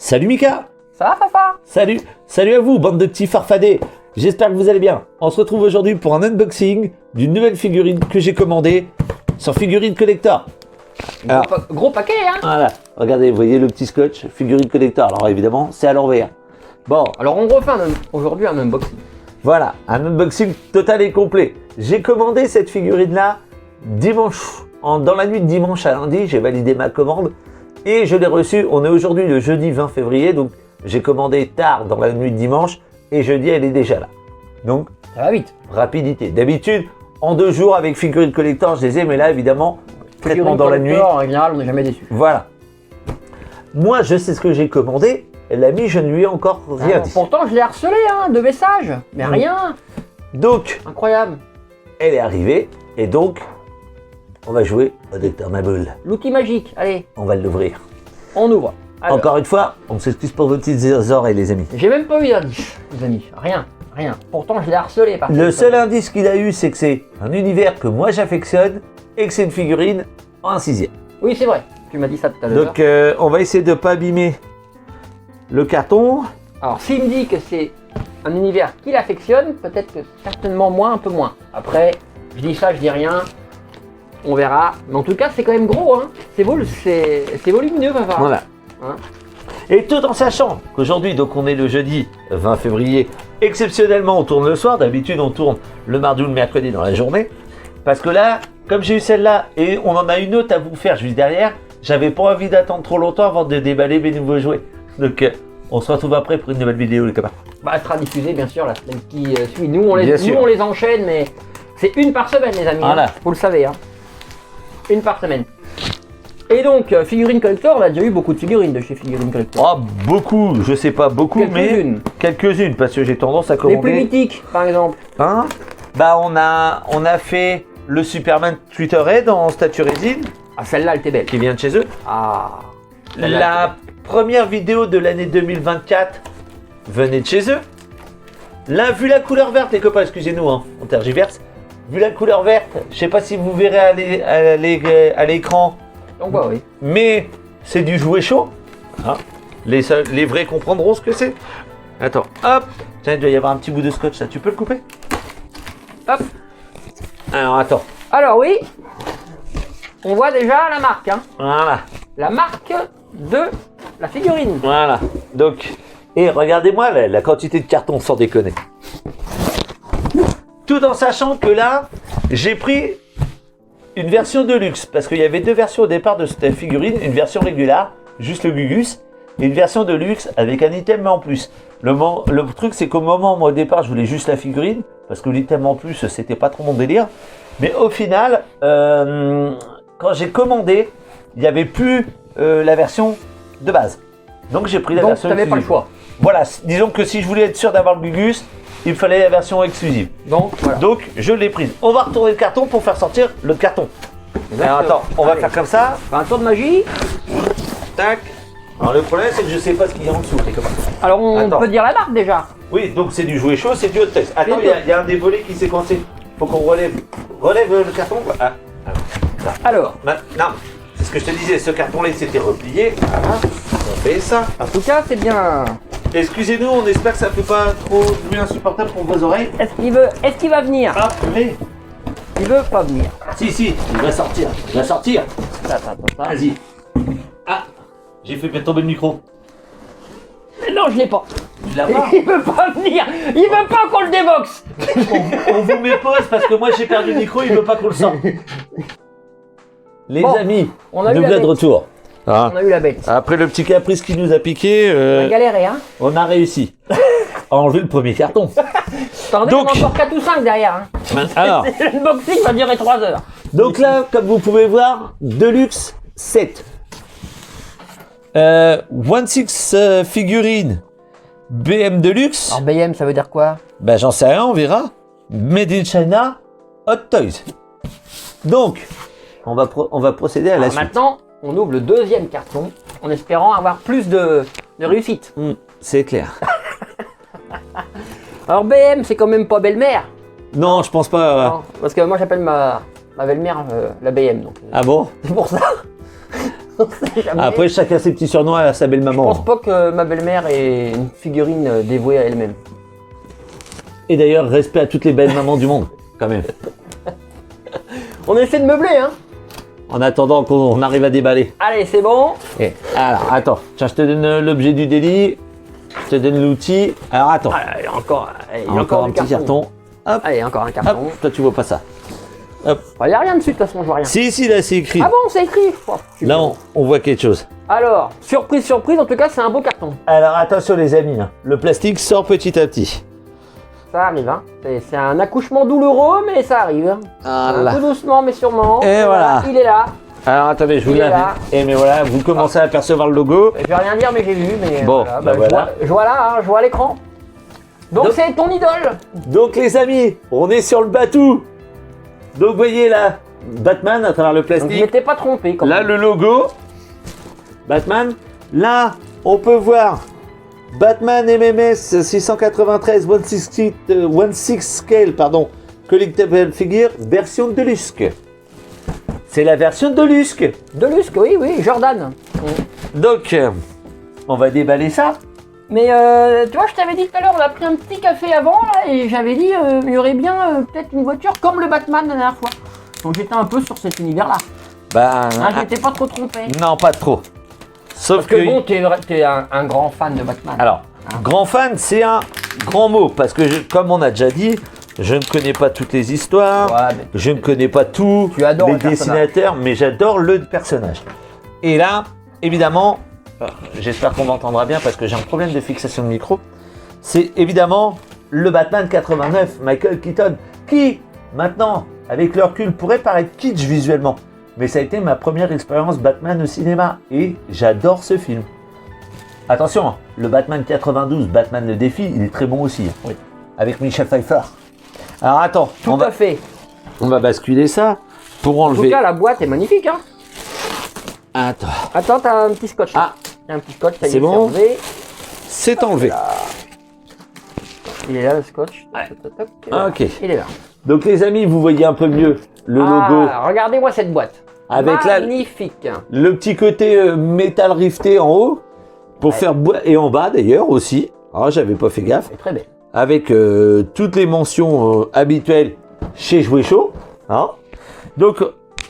Salut Mika. Ça va, papa? Salut à vous, bande de petits farfadets. J'espère que vous allez bien. On se retrouve aujourd'hui pour un unboxing d'une nouvelle figurine que j'ai commandée sur Figurine Collector. Alors, Gros paquet, hein? voilà, regardez, vous voyez le petit scotch, Figurine Collector. Alors évidemment, c'est à l'envers. Bon, Alors on refait aujourd'hui un unboxing. voilà, un unboxing total et complet. J'ai commandé cette figurine-là dimanche, dans la nuit de dimanche à lundi, j'ai validé ma commande et je l'ai reçue. On est aujourd'hui le jeudi 20 février, donc j'ai commandé tard dans la nuit de dimanche et jeudi elle est déjà là. Donc, Ça va vite. rapidité. D'habitude, en 2 jours avec Figurine Collector, je les ai, mais là évidemment, traitement Figurine dans la nuit. collector, en général, on n'est jamais déçu. Voilà. Moi, je sais ce que j'ai commandé. L'ami, je ne lui ai encore rien dit. Pourtant, je l'ai harcelé, hein, de messages. Mais rien. Donc, Incroyable. elle est arrivée et donc, on va jouer au Docteur Maboul. L'outil magique. Allez, On va l'ouvrir. on ouvre. Alors, Encore une fois, on s'excuse pour vos petites oreilles, les amis. j'ai même pas eu d'indice, les amis. Rien. Pourtant, je l'ai harcelé par Le téléphone. seul indice qu'il a eu, c'est que c'est un univers que moi j'affectionne et que c'est une figurine en 6e. Oui, c'est vrai. Tu m'as dit ça tout à l'heure. Donc, on va essayer de ne pas abîmer le carton. Alors, s'il me dit que c'est un univers qu'il affectionne, peut-être que certainement moi, un peu moins. Après, je dis ça, je dis rien. On verra. Mais en tout cas, c'est quand même gros, hein. C'est volumineux, papa. Voilà. Hein. Et tout en sachant qu'aujourd'hui, donc on est le jeudi 20 février, exceptionnellement on tourne le soir, d'habitude on tourne le mardi ou le mercredi dans la journée, parce que là, comme j'ai eu celle-là et on en a une autre à vous faire juste derrière, j'avais pas envie d'attendre trop longtemps avant de déballer mes nouveaux jouets. Donc on se retrouve après pour une nouvelle vidéo les copains. Bah, elle sera diffusée, bien sûr, la semaine qui suit. Nous, on Bien sûr. les enchaîne, mais c'est une par semaine, les amis. Voilà. Hein. Vous le savez, hein. Une par semaine. Et donc, Figurine Collector, on a déjà eu beaucoup de figurines de chez Figurine Collector. Oh, beaucoup, je sais pas beaucoup, Quelques-unes. mais quelques-unes, parce que j'ai tendance à Les commander. plus mythiques, par exemple. Hein? Bah on a fait le Superman Twitter Red en statue résine, Ah, celle-là, elle était belle. qui vient de chez eux. Ah. Celle-là, La première vidéo de l'année 2024 venait de chez eux. Là, vu la couleur verte, les copains, excusez-nous, hein, on tergiverse. Vu la couleur verte, je sais pas si vous verrez à l'écran, donc, bah oui. mais c'est du jouet chaud. Hein. Les vrais comprendront ce que c'est. Attends, hop. Tiens, il doit y avoir un petit bout de scotch là, tu peux le couper? Hop. Alors, attends. Alors, oui. On voit déjà la marque, hein. Voilà. La marque de la figurine. Voilà. Donc, et regardez-moi la quantité de carton, sans déconner. Tout en sachant que là, j'ai pris une version de luxe, parce qu'il y avait 2 versions au départ de cette figurine, une version régulière, juste le Gugus, et une version de luxe avec un item en plus. Le truc, c'est qu'au moment, moi, au départ, je voulais juste la figurine, parce que l'item en plus, c'était pas trop mon délire. Mais au final, quand j'ai commandé, il n'y avait plus la version de base. Donc j'ai pris la Donc, version t'avais pas le exclusive. choix. Voilà, disons que si je voulais être sûr d'avoir le Gugus, il me fallait la version exclusive. Donc, voilà. Donc je l'ai prise. On va retourner le carton pour faire sortir le carton. Alors attends, on va Allez. faire comme ça. Un tour de magie. Tac. Alors le problème c'est que je sais pas ce qu'il y a en dessous, les copains. Alors, on Attends. peut dire la marque déjà. Oui, donc c'est du jouet chaud, c'est du hot text. Attends, il y a un des volets qui s'est coincé. Faut qu'on relève. Relève le carton. Ah. Alors, Non, c'est ce que je te disais, ce carton-là il s'était replié. Voilà. On fait ça. en tout cas, c'est bien. Excusez-nous, on espère que ça fait pas trop de bruit insupportable pour vos oreilles. Est-ce qu'il va venir? Ah, mais. Il veut pas venir. Si, il va sortir. Il va sortir. Attends. Vas-y. Ah, j'ai fait tomber le micro. Non, je l'ai pas. Tu l'as pas? Il veut pas venir. Il veut pas qu'on le déboxe. On vous met pause parce que moi j'ai perdu le micro, il veut pas qu'on le sorte. Les Bon, amis, on a eu nous la voilà de bête. retour. Ah. On a eu la bête. Après le petit caprice qui nous a piqué, On a galéré, hein. on a réussi à enlever le premier carton. Attendez, Donc- on a encore 4 ou 5 derrière, hein. Alors, L'unboxing va durer 3 heures. donc là, comme vous pouvez voir, Deluxe 7. 1/6 figurine BM Deluxe. Alors, BM, ça veut dire quoi? Ben j'en sais rien, on verra. Made in China, Hot Toys. Donc, on va procéder à la Alors, suite. maintenant, on ouvre le deuxième carton en espérant avoir plus de réussite. C'est clair. Alors, BM, c'est quand même pas belle-mère. Non, je pense pas. Hein, parce que moi, j'appelle ma belle-mère la BM. Donc, Ah bon? c'est pour ça. On sait jamais. Après, chacun ses petits surnoms à sa belle Je maman. pense pas que ma belle-mère ait une figurine dévouée à elle-même. Et d'ailleurs, respect à toutes les belles mamans du monde, quand même. On essaie de meubler, hein. En attendant qu'on arrive à déballer. Allez, c'est bon. Et, alors, attends. Tiens, je te donne l'objet du délit. Je te donne l'outil. Alors, attends. Ah, il y a encore, il y a Encore un du petit carton. Hop, Allez, encore un carton. hop. Toi, tu vois pas ça. Hop. Il n'y a rien dessus, de toute façon, je vois rien. Si, là, c'est écrit. Ah bon, c'est écrit. Oh, super. Là, on voit quelque chose. Alors, surprise, surprise, en tout cas, c'est un beau carton. Alors, attention, les amis. Hein. Le plastique sort petit à petit. Ça arrive, hein. C'est un accouchement douloureux, mais ça arrive. Voilà. Un peu doucement, mais sûrement. Et voilà. Il est là. Alors, attendez, je vous Il est l'ai. là. Et mais voilà, vous commencez à apercevoir le logo. Je vais rien dire, mais j'ai vu. Mais Bon, voilà, bah voilà. Je vois là, hein, je vois à l'écran. Donc Donc- c'est ton idole. Donc, les amis, on est sur le bateau. Donc, vous voyez là, Batman à travers le Donc je plastique. m'étais pas trompé. Quand Là, même. le logo, Batman. Là, on peut voir Batman MMS 693 16 scale, pardon, collectible figure, version Deluxe. C'est la version Deluxe. Deluxe, oui, Jordan. Donc, on va déballer ça. Mais tu vois, je t'avais dit tout à l'heure, on a pris un petit café avant là, et j'avais dit il y aurait bien peut-être une voiture comme le Batman la dernière fois. Donc j'étais un peu sur cet univers-là. Bah, Hein, j'étais pas trop trompé. non, pas trop. Sauf Parce que bon, t'es un grand fan de Batman. Alors, grand fan, c'est un grand mot, parce que comme on a déjà dit, je ne connais pas toutes les histoires, Ouais, mais je ne connais pas tous Tu adores les le personnage. dessinateurs, mais j'adore le personnage. Et là, évidemment, j'espère qu'on m'entendra bien parce que j'ai un problème de fixation de micro, c'est évidemment le Batman 89, Michael Keaton, qui, maintenant, avec le recul, pourrait paraître kitsch visuellement. Mais ça a été ma première expérience Batman au cinéma et j'adore ce film. Attention, hein, le Batman 92, Batman le défi, il est très bon aussi. Hein. Oui. Avec Michel Pfeiffer. Alors attends, tout à fait. on va basculer ça pour En tout enlever. cas, la boîte est magnifique. Hein. Attends, Attends, t'as un petit scotch. Là. Ah. T'as un petit scotch, ça y C'est est, bon. enlevé. c'est enlevé. Il est là le scotch. Ouais. Toc, toc, toc. Ok. Il est là. Donc les amis, vous voyez un peu mieux le logo Regardez-moi cette boîte. avec là Magnifique. le petit côté métal rifté en haut pour faire bois et en bas d'ailleurs aussi. Ah, j'avais pas fait gaffe. C'est très belle. Avec toutes les mentions habituelles chez Jouet Chaud. Hein. Donc,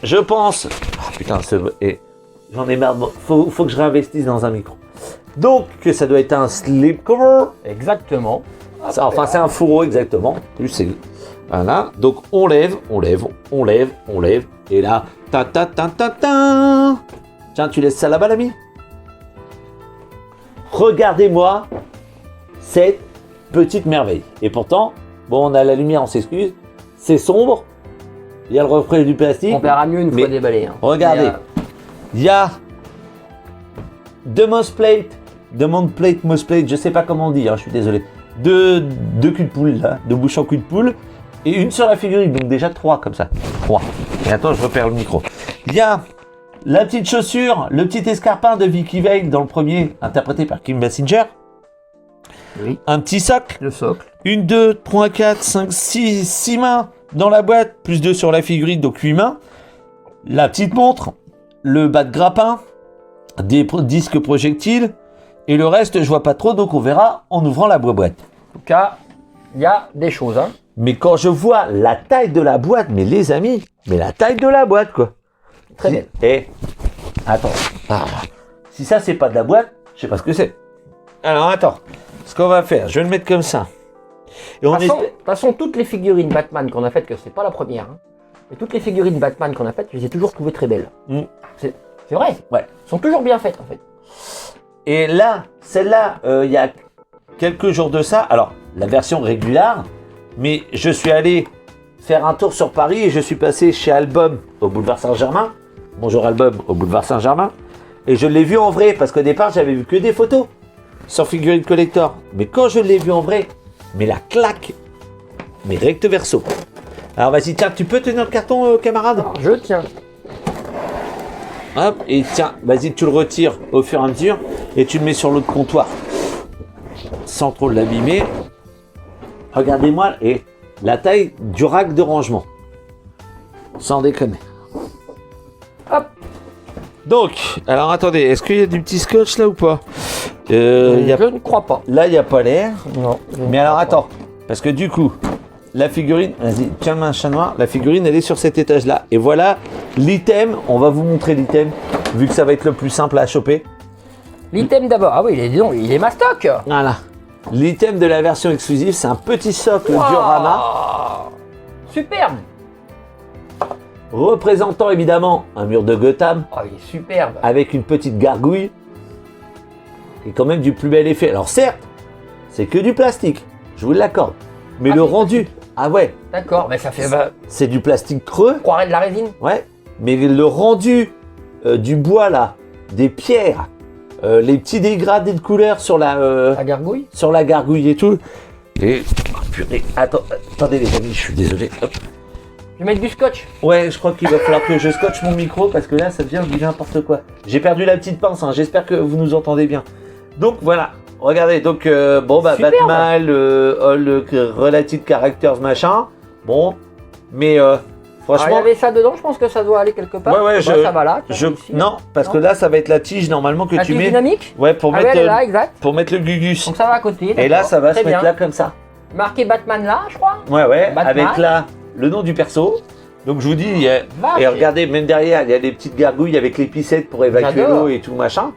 je pense... Ah putain, et j'en ai marre. Faut que je réinvestisse dans un micro. Donc, que ça doit être un slipcover. Exactement. Enfin, c'est un fourreau exactement. Plus c'est... Voilà. Donc, on lève. Et là, ta. Tiens, tu laisses ça là-bas, l'ami. Regardez-moi cette petite merveille. Et pourtant, bon, on a la lumière, on s'excuse. C'est sombre. Il y a le reflet du plastique. On verra mieux une fois Mais déballé. Hein. regardez. Mais, Il y a Demon Plate, Mouse Plate, je sais pas comment on dit, hein, je suis désolé. Deux culs de poule, là, deux bouches en cul de poule. Et une sur la figurine, donc déjà 3 comme ça. 3. Et attends, je repère le micro. Il y a la petite chaussure, le petit escarpin de Vicky Vale dans le premier, interprété par Kim Basinger. Oui. Un petit socle. le socle. 1, 2, 3, 4, 5, 6 mains dans la boîte, plus 2 sur la figurine, donc 8 mains. La petite montre, le bas de grappin, des disques projectiles, et le reste, je vois pas trop, donc on verra en ouvrant la boîte. En tout cas, il y a des choses. Hein. Mais quand je vois la taille de la boîte, mais les amis, mais la taille de la boîte, quoi. Très belle. Et, attends, si ça c'est pas de la boîte, je sais pas ce que c'est. Alors attends, ce qu'on va faire, je vais le mettre comme ça. Et De on toute façon, toutes les figurines Batman qu'on a faites, que c'est pas la première, hein, mais toutes les figurines Batman qu'on a faites, je les ai toujours trouvées très belles. Mm. C'est vrai. Ouais. Elles sont toujours bien faites en fait. Et là, celle-là, il y a quelques jours de ça, alors la version régulière, mais je suis allé faire un tour sur Paris et je suis passé chez Album au boulevard Saint-Germain. Bonjour Album au boulevard Saint-Germain. Et je l'ai vu en vrai, parce qu'au départ, j'avais vu que des photos sur Figurine Collector. Mais quand je l'ai vu en vrai, mais la claque, mais recto verso. Alors vas-y, tiens, tu peux tenir le carton, camarade? Alors, je tiens. Hop, et tiens, vas-y, tu le retires au fur et à mesure et tu le mets sur l'autre comptoir. Sans trop l'abîmer. Regardez-moi, et la taille du rack de rangement. Sans déconner. Hop. Donc, alors attendez, est-ce qu'il y a du petit scotch là ou pas Je ne crois pas. Là, il n'y a pas l'air. Non. Mais alors attends, parce que du coup, la figurine, vas-y, tiens le chat noir, la figurine elle est sur cet étage là. Et voilà l'item, on va vous montrer l'item, vu que ça va être le plus simple à choper. L'item d'abord. Ah oui, il est mastoc. Voilà. L'item de la version exclusive, c'est un petit socle diorama Superbe. représentant évidemment un mur de Gotham Oh, il est superbe. avec une petite gargouille et quand même du plus bel effet. Alors certes, c'est que du plastique, je vous l'accorde. Mais Ah, le c'est rendu, ah ouais, D'accord, mais ça fait... c'est du plastique creux. on croirait de la résine. Ouais, mais le rendu du bois là, des pierres, les petits dégradés de couleur sur La gargouille. sur la gargouille et tout. Et oh, purée, attendez les amis, je suis désolé. Hop. Je vais mettre du scotch. Ouais, je crois qu'il va falloir que je scotche mon micro parce que là ça devient du n'importe quoi. J'ai perdu la petite pince, hein. J'espère que vous nous entendez bien. Donc voilà, regardez, donc bon bah Superbe. Batman, all related characters machin. Bon, mais Alors, il y franchement. avait ça dedans, je pense que ça doit aller quelque part. Ouais, Bah, ça va là. tiens, ici. Non, parce Non. que là, ça va être la tige normalement que La tu tige mets. dynamique. Ouais, pour Ah ouais, mettre, elle est là, exact. pour mettre le gugus. Donc ça va à côté. Et là, d'accord. ça va Très se mettre bien. là comme ça. Marqué Batman là, je crois. Ouais, ouais, Batman. avec là le nom du perso. Donc je vous dis, Vache. et regardez, même derrière, il y a des petites gargouilles avec les pissettes pour évacuer J'adore. l'eau et tout machin.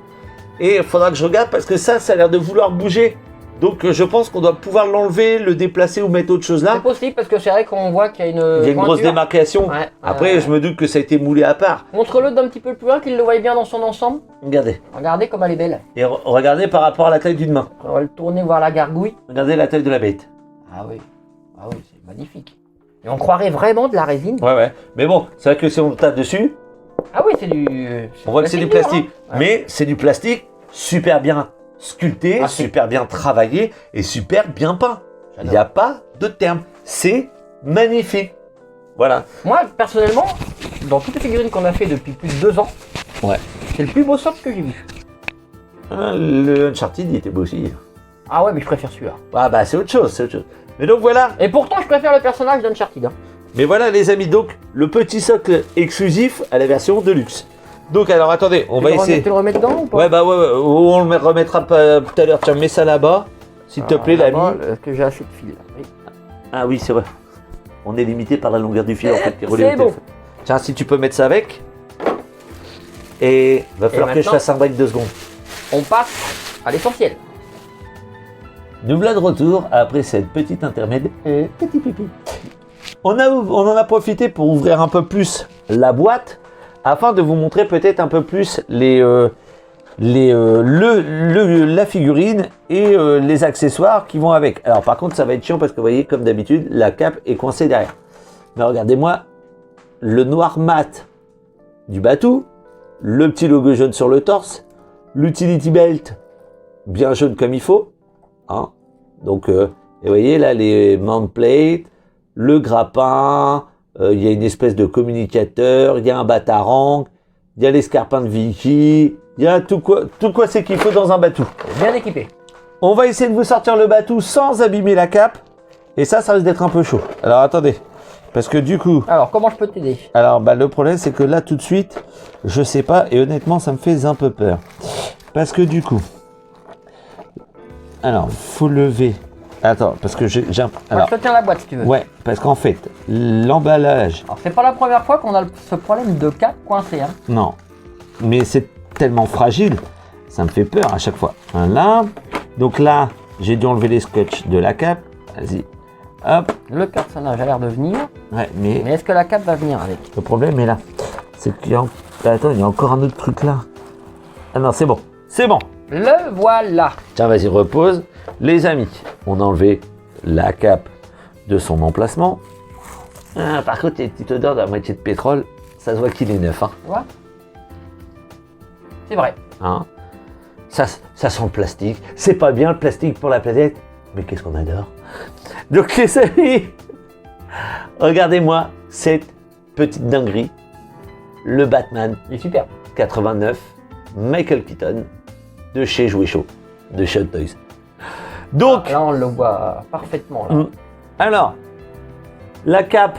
Et il faudra que je regarde parce que ça a l'air de vouloir bouger. Donc je pense qu'on doit pouvoir l'enlever, le déplacer ou mettre autre chose C'est là. possible parce que c'est vrai qu'on voit qu'il y a une. Il y a une grosse pointure. démarcation. Ouais. Après, je me doute que ça a été moulé à part. Montre-le d'un petit peu plus loin, qu'il le voie bien dans son ensemble. Regardez. Regardez comme elle est belle. Et regardez par rapport à la taille d'une main. On va le tourner voir la gargouille. Regardez la taille de la bête. Ah oui, c'est magnifique. Et on croirait vraiment de la résine. Ouais, ouais. Mais bon, c'est vrai que si on tape dessus, Ah oui, c'est du. on voit que c'est du dur, plastique. hein. Ouais. Mais c'est du plastique super bien sculpté, Ah, c'est- super bien travaillé et super bien peint. Il J'adore. n'y a pas de terme. C'est magnifique. Voilà. Moi, personnellement, dans toutes les figurines qu'on a fait depuis plus de 2 ans, Ouais. c'est le plus beau socle que j'ai vu. Le Uncharted, il était beau aussi. Ah ouais, mais je préfère celui-là. Ah bah c'est autre chose, c'est autre chose. Mais donc voilà. Et pourtant, je préfère le personnage d'Uncharted. Hein. Mais voilà les amis, donc le petit socle exclusif à la version de luxe. Donc alors attendez, on va essayer. Tu le remets dedans ou pas? Ouais bah ouais, on le remettra pas tout à l'heure. Tiens, mets ça là-bas, s'il te plaît l'ami. Est-ce que j'ai assez de fil là? Oui. Ah oui, c'est vrai. On est limité par la longueur du fil en fait qui est relié C'est au bon. téléphone. Tiens, si tu peux mettre ça avec. Et va falloir que je maintenant fasse un break de 2 secondes. On passe à l'essentiel. Nous voilà de retour après cette petite intermède. Petit pipi. On en a profité pour ouvrir un peu plus la boîte afin de vous montrer peut-être un peu plus la figurine et les accessoires qui vont avec. Alors par contre ça va être chiant parce que vous voyez comme d'habitude la cape est coincée derrière. Mais regardez-moi le noir mat du Batou, le petit logo jaune sur le torse, l'utility belt bien jaune comme il faut. Hein. Donc et vous voyez là les mount plates, le grappin, il y a une espèce de communicateur, il y a un batarang, il y a l'escarpin de Vicky, il y a tout quoi c'est qu'il faut dans un batou. Bien équipé. On va essayer de vous sortir le batou sans abîmer la cape, et ça risque d'être un peu chaud. Alors attendez, parce que du coup, Alors, comment je peux t'aider? alors bah, le problème c'est que là tout de suite, je sais pas, et honnêtement ça me fait un peu peur. Parce que du coup, alors faut lever. Attends, parce que j'ai un... Moi, Alors, je te tiens la boîte si tu veux. ouais, parce qu'en fait, l'emballage, Alors, c'est pas la première fois qu'on a ce problème de cape coincé. Hein. non, mais c'est tellement fragile, ça me fait peur à chaque fois. Voilà, donc là, j'ai dû enlever les scotch de la cape, vas-y, hop, Le personnage a l'air de venir. ouais, mais Mais est-ce que la cape va venir avec? le problème est là, c'est qu'il y a... Attends, il y a encore un autre truc là. Ah non, c'est bon, c'est bon. Le voilà. Tiens, vas-y, repose. Les amis, on a enlevé la cape de son emplacement. Ah, par contre, il y a une petite odeur de la moitié de pétrole. Ça se voit qu'il est neuf. Hein. Tu vois? C'est vrai. Hein. Ça sent le plastique. C'est pas bien le plastique pour la planète. Mais qu'est-ce qu'on adore. Donc les amis, regardez-moi cette petite dinguerie. Le Batman Il est super. 89, Michael Keaton, de chez Jouet Chaud, de chez Hot Toys. Donc, Là, on le voit parfaitement. Là. alors, la cape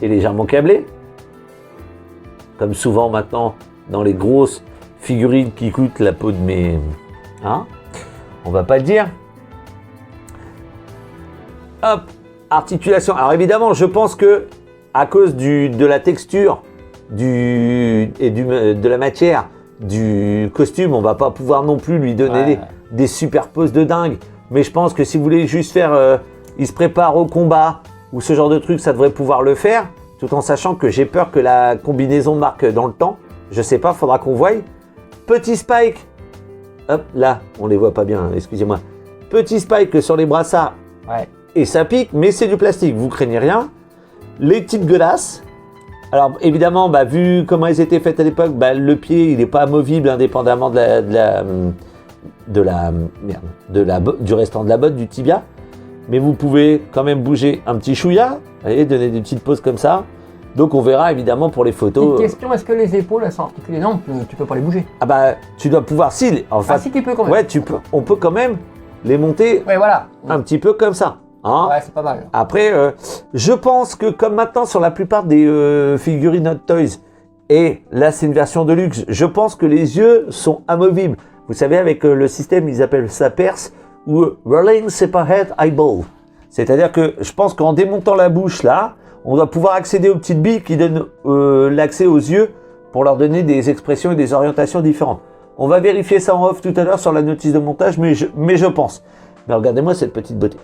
est légèrement câblée. Comme souvent maintenant dans les grosses figurines qui coûtent la peau de mes... Hein, on va pas le dire. Hop, articulation. Alors évidemment, je pense que à cause de la texture de la matière du costume, on va pas pouvoir non plus lui donner des super poses de dingue. Mais je pense que si vous voulez juste faire, il se prépare au combat ou ce genre de truc, ça devrait pouvoir le faire. Tout en sachant que j'ai peur que la combinaison marque dans le temps. Je sais pas, faudra qu'on voie. Petit Spike. Hop, là, on les voit pas bien, excusez-moi. Petit Spike sur les brassards. Ouais. Et ça pique, mais c'est du plastique, vous craignez rien. Les petites godasses. Alors évidemment, bah, vu comment elles étaient faites à l'époque, bah, le pied il n'est pas amovible indépendamment du restant de la botte, du tibia. Mais vous pouvez quand même bouger un petit chouïa, vous voyez, donner des petites poses comme ça. Donc on verra évidemment pour les photos. Petite question, est-ce que les épaules elles sont articulées? Non, tu peux pas les bouger. Ah bah tu dois pouvoir, si, enfin, Si tu peux quand même. ouais, on peut quand même les monter Ouais, voilà. un petit peu comme ça. Hein. Ouais, c'est pas mal. Après, je pense que comme maintenant sur la plupart des figurines Hot Toys, et là c'est une version de luxe, je pense que les yeux sont amovibles. Vous savez, avec le système, ils appellent ça PERS, ou Rolling Separate Eyeball. C'est-à-dire que je pense qu'en démontant la bouche là, on doit pouvoir accéder aux petites billes qui donnent l'accès aux yeux pour leur donner des expressions et des orientations différentes. On va vérifier ça en off tout à l'heure sur la notice de montage, mais je pense. Mais regardez-moi cette petite beauté.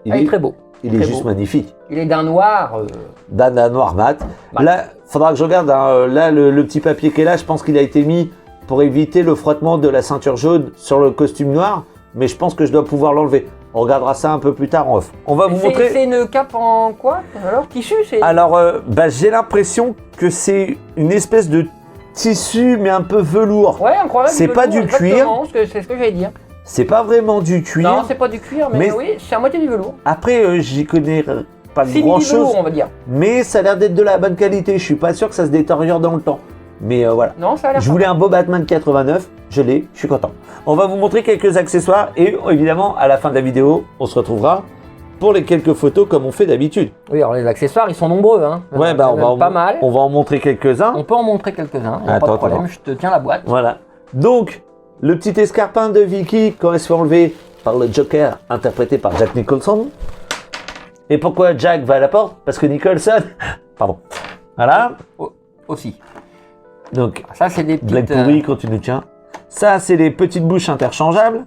Il est très beau. Il est juste magnifique. Il est d'un noir. D'un noir mat. Mat. Là, faudra que je regarde. Hein, là, le petit papier qui est là, je pense qu'il a été mis pour éviter le frottement de la ceinture jaune sur le costume noir. Mais je pense que je dois pouvoir l'enlever. On regardera ça un peu plus tard en off. On va vous montrer. C'est une cape en quoi? Alors, tissu Alors, j'ai l'impression que c'est une espèce de tissu, mais un peu velours. Ouais, on croirait c'est pas du cuir. C'est ce que j'allais dire. C'est pas vraiment du cuir. Non, c'est pas du cuir, mais oui, c'est à moitié du velours. Après, j'y connais pas C'est grand chose. velours, on va dire. Mais ça a l'air d'être de la bonne qualité. Je suis pas sûr que ça se détériore dans le temps. Mais voilà. Non, ça a l'air. Je voulais un beau Batman 89. Je l'ai. Je suis content. On va vous montrer quelques accessoires. Et évidemment, à la fin de la vidéo, on se retrouvera pour les quelques photos comme on fait d'habitude. Oui, alors les accessoires, ils sont nombreux. Hein. Ouais, bah pas mal. On va en montrer quelques-uns. On peut en montrer quelques-uns. Pas de problème. Je te tiens la boîte. Voilà. Donc, le petit escarpin de Vicky, quand elle se fait enlever par le Joker, interprété par Jack Nicholson. Et pourquoi Jack va à la porte? Parce que Nicholson... Pardon. Voilà. Aussi. Donc, ça, c'est des petites... blague pourrie, continue, tiens. Ça, c'est les petites bouches interchangeables.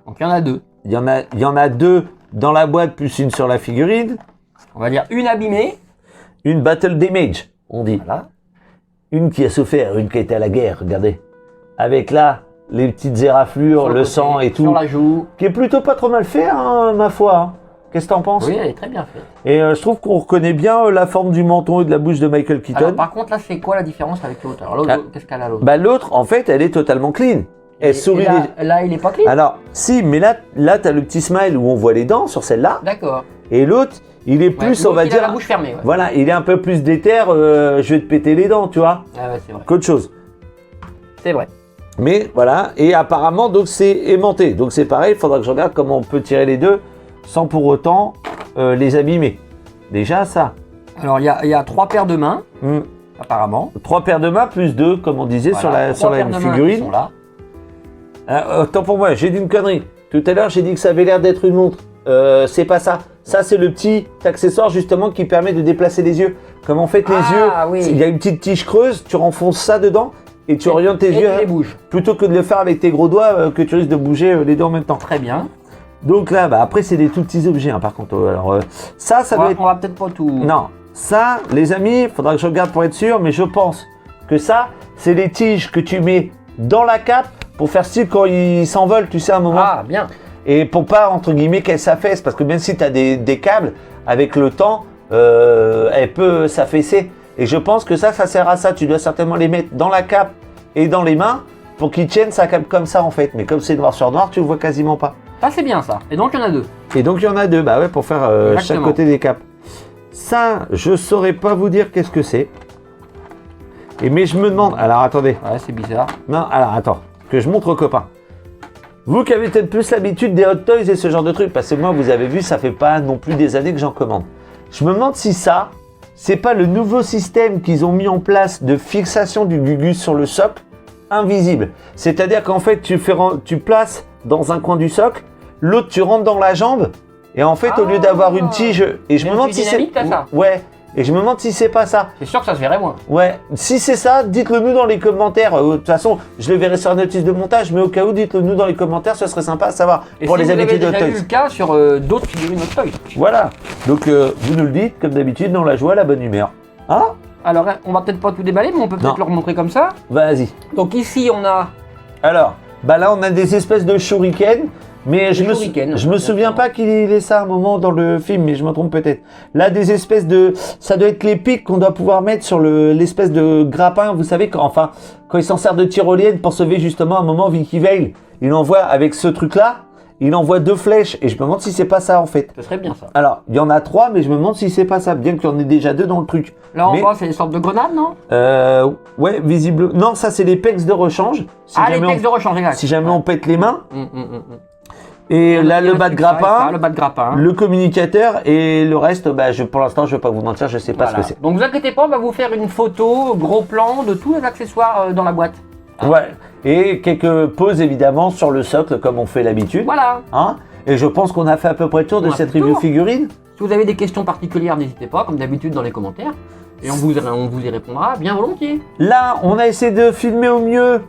Donc, il y en a deux. Il y en a deux dans la boîte, plus une sur la figurine. On va dire une abîmée. Une battle damage, on dit. Voilà. Une qui a souffert, une qui a été à la guerre, regardez. Avec là... les petites éraflures, le sang et tout. Sur la joue. Qui est plutôt pas trop mal fait, hein, ma foi. Hein. Qu'est-ce que t'en penses? Oui, elle est très bien faite. Et je trouve qu'on reconnaît bien la forme du menton et de la bouche de Michael Keaton. Alors, par contre, là, c'est quoi la différence avec l'autre? Alors, l'autre, qu'est-ce qu'elle a l'autre? Bah, l'autre, en fait, elle est totalement clean. Elle sourit. Là, il est pas clean? Alors, si, mais là t'as le petit smile où on voit les dents sur celle-là. D'accord. Et l'autre, il est plus, on va dire. Il a la bouche fermée. Ouais. Voilà, il est un peu plus déter, je vais te péter les dents, tu vois. Ah ouais, c'est vrai. Qu'autre chose. C'est vrai. Mais voilà, et apparemment, donc c'est aimanté. Donc c'est pareil, il faudra que je regarde comment on peut tirer les deux sans pour autant les abîmer. Déjà, ça. Alors, il y a 3 paires de mains, apparemment. 3 paires de mains plus 2, comme on disait, Voilà, sur la figurine. Sont là. Autant pour moi, j'ai dit une connerie. Tout à l'heure, j'ai dit que ça avait l'air d'être une montre. C'est pas ça. Ça, c'est le petit accessoire justement qui permet de déplacer les yeux. Comme en fait les yeux, oui. il y a une petite tige creuse, tu renfonces ça dedans et tu orientes tes yeux. Tu les bouges. Plutôt que de le faire avec tes gros doigts, que tu risques de bouger les deux en même temps. Très bien. Donc là, bah, après, c'est des tout petits objets, hein, par contre. Alors, ça doit être... On va peut-être pas tout... Non, ça, les amis, il faudra que je regarde pour être sûr, mais je pense que ça, c'est les tiges que tu mets dans la cape pour faire style quand ils s'envolent, tu sais, à un moment. Ah, bien. Et pour pas, entre guillemets, qu'elle s'affaisse, parce que même si tu as des câbles, avec le temps, elle peut s'affaisser. Et je pense que ça sert à ça. Tu dois certainement les mettre dans la cape et dans les mains pour qu'ils tiennent sa cape comme ça, en fait. Mais comme c'est noir sur noir, tu le vois quasiment pas. Ça, c'est bien, ça. Et donc, il y en a 2. Et donc, il y en a 2, bah ouais, pour faire chaque côté des capes. Ça, je saurais pas vous dire qu'est-ce que c'est. Mais je me demande... Alors, attendez. Ouais, c'est bizarre. Non, alors, attends. Que je montre aux copains. Vous qui avez peut-être plus l'habitude des Hot Toys et ce genre de trucs, parce que moi, vous avez vu, ça fait pas non plus des années que j'en commande. Je me demande si c'est pas le nouveau système qu'ils ont mis en place de fixation du Gugus sur le socle, invisible. C'est-à-dire qu'en fait, tu places dans un coin du socle, l'autre tu rentres dans la jambe, et en fait, au lieu d'avoir une tige, et je me demande si c'est... dynamique, t'as ça. Ouais, et je me demande si c'est pas ça. C'est sûr que ça se verrait moins. Ouais, si c'est ça, dites-le nous dans les commentaires. De toute façon, je le verrai sur la notice de montage, mais au cas où, dites-le nous dans les commentaires, ce serait sympa à savoir. Et pour si les vous avez habitudes de déjà vu Toys. le cas sur d'autres figurines Hot Toys. Voilà, donc vous nous le dites, comme d'habitude, dans la joie, la bonne humeur. Hein? Alors, on va peut-être pas tout déballer, mais on peut Non. peut-être leur montrer comme ça. Vas-y. Donc ici, on a... Alors, bah là, on a des espèces de shuriken, mais je me souviens pas qu'il ait ça à un moment dans le film, mais je me trompe peut-être. Là, des espèces de... Ça doit être les pics qu'on doit pouvoir mettre sur l'espèce de grappin, vous savez, quand il s'en sert de tyrolienne pour sauver justement à un moment Vicky Vale. Il envoie, avec ce truc-là, il envoie 2 flèches, et je me demande si c'est pas ça, en fait. Ce serait bien, ça. Alors, il y en a 3, mais je me demande si c'est pas ça, bien qu'il y en ait déjà 2 dans le truc. Là, en Mais- bas, c'est des sortes de grenades, non? Ouais, visible. Non, ça, c'est les pecs de rechange. Si Les jamais textes de rechange, exact. Si jamais on pète les mains. Hum. Et là, Il y le a bas de un truc, ça, grappin, le bas de grappin. le communicateur et le reste, bah, pour l'instant, je vais pas vous mentir, je sais pas Voilà. ce que Donc vous inquiétez pas, on va vous faire une photo, gros plan de tous les accessoires dans la boîte. c'est. Ouais. Et quelques poses évidemment sur le socle comme on fait l'habitude. Voilà. Hein, et je pense qu'on a fait à peu près le tour de On a cette fait le review tour. figurine. Si vous avez des questions particulières, n'hésitez pas, comme d'habitude dans les commentaires. Et on vous y répondra bien volontiers. Là, on a essayé de filmer au mieux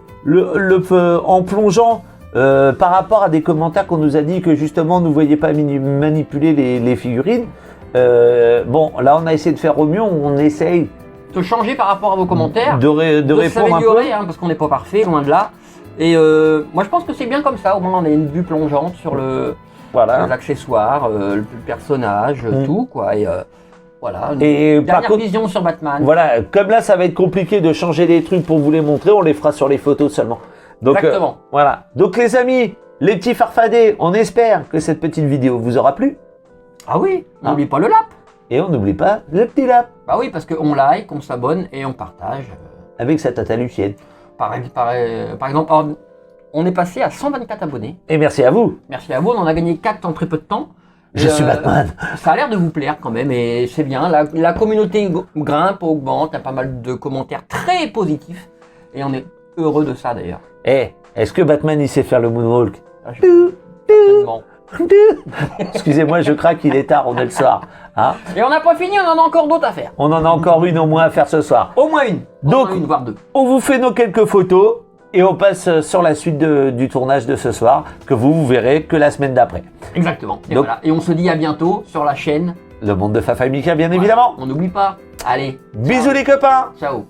en plongeant par rapport à des commentaires qu'on nous a dit que justement nous ne voyiez pas manipuler les figurines. Bon, là, on a essayé de faire au mieux, on essaye Se changer par rapport à vos commentaires. de répondre un peu. s'améliorer, hein, parce qu'on n'est pas parfait, loin de là. Et moi je pense que c'est bien comme ça, au moins on a une vue plongeante sur les Voilà. accessoires, le personnage, tout quoi. Et voilà, une Et par dernière contre, vision sur Batman. voilà, comme là, ça va être compliqué de changer les trucs pour vous les montrer, on les fera sur les photos seulement. Donc, Exactement. voilà. Donc, les amis, les petits farfadets, on espère que cette petite vidéo vous aura plu. Ah oui, Ah. n'oublie pas le lap. Et on n'oublie pas le petit lap Bah oui, parce qu'on like, on s'abonne et on partage. avec sa tata Lucienne. Par exemple, on est passé à 124 abonnés. Et merci à vous. Merci à vous, on en a gagné 4 en très peu de temps. Je Et, suis Batman. Ça a l'air de vous plaire quand même et c'est bien. La communauté grimpe, augmente, il y a pas mal de commentaires très positifs et on est heureux de ça d'ailleurs. Eh, est-ce que Batman il sait faire le moonwalk? Certainement. Excusez-moi, je craque, il est tard, on est le soir. Hein, Et on n'a pas fini, on en a encore d'autres à faire. on en a encore une au moins à faire ce soir. Au moins une. Donc- Au moins une, voire 2. On vous fait nos quelques photos et on passe sur la suite du tournage de ce soir que vous verrez que la semaine d'après. Exactement. Et, Donc- voilà. Et on se dit à bientôt sur la chaîne. Le monde de Fafa et Mika, bien évidemment. On n'oublie pas. Allez, Bisous les copains. ciao.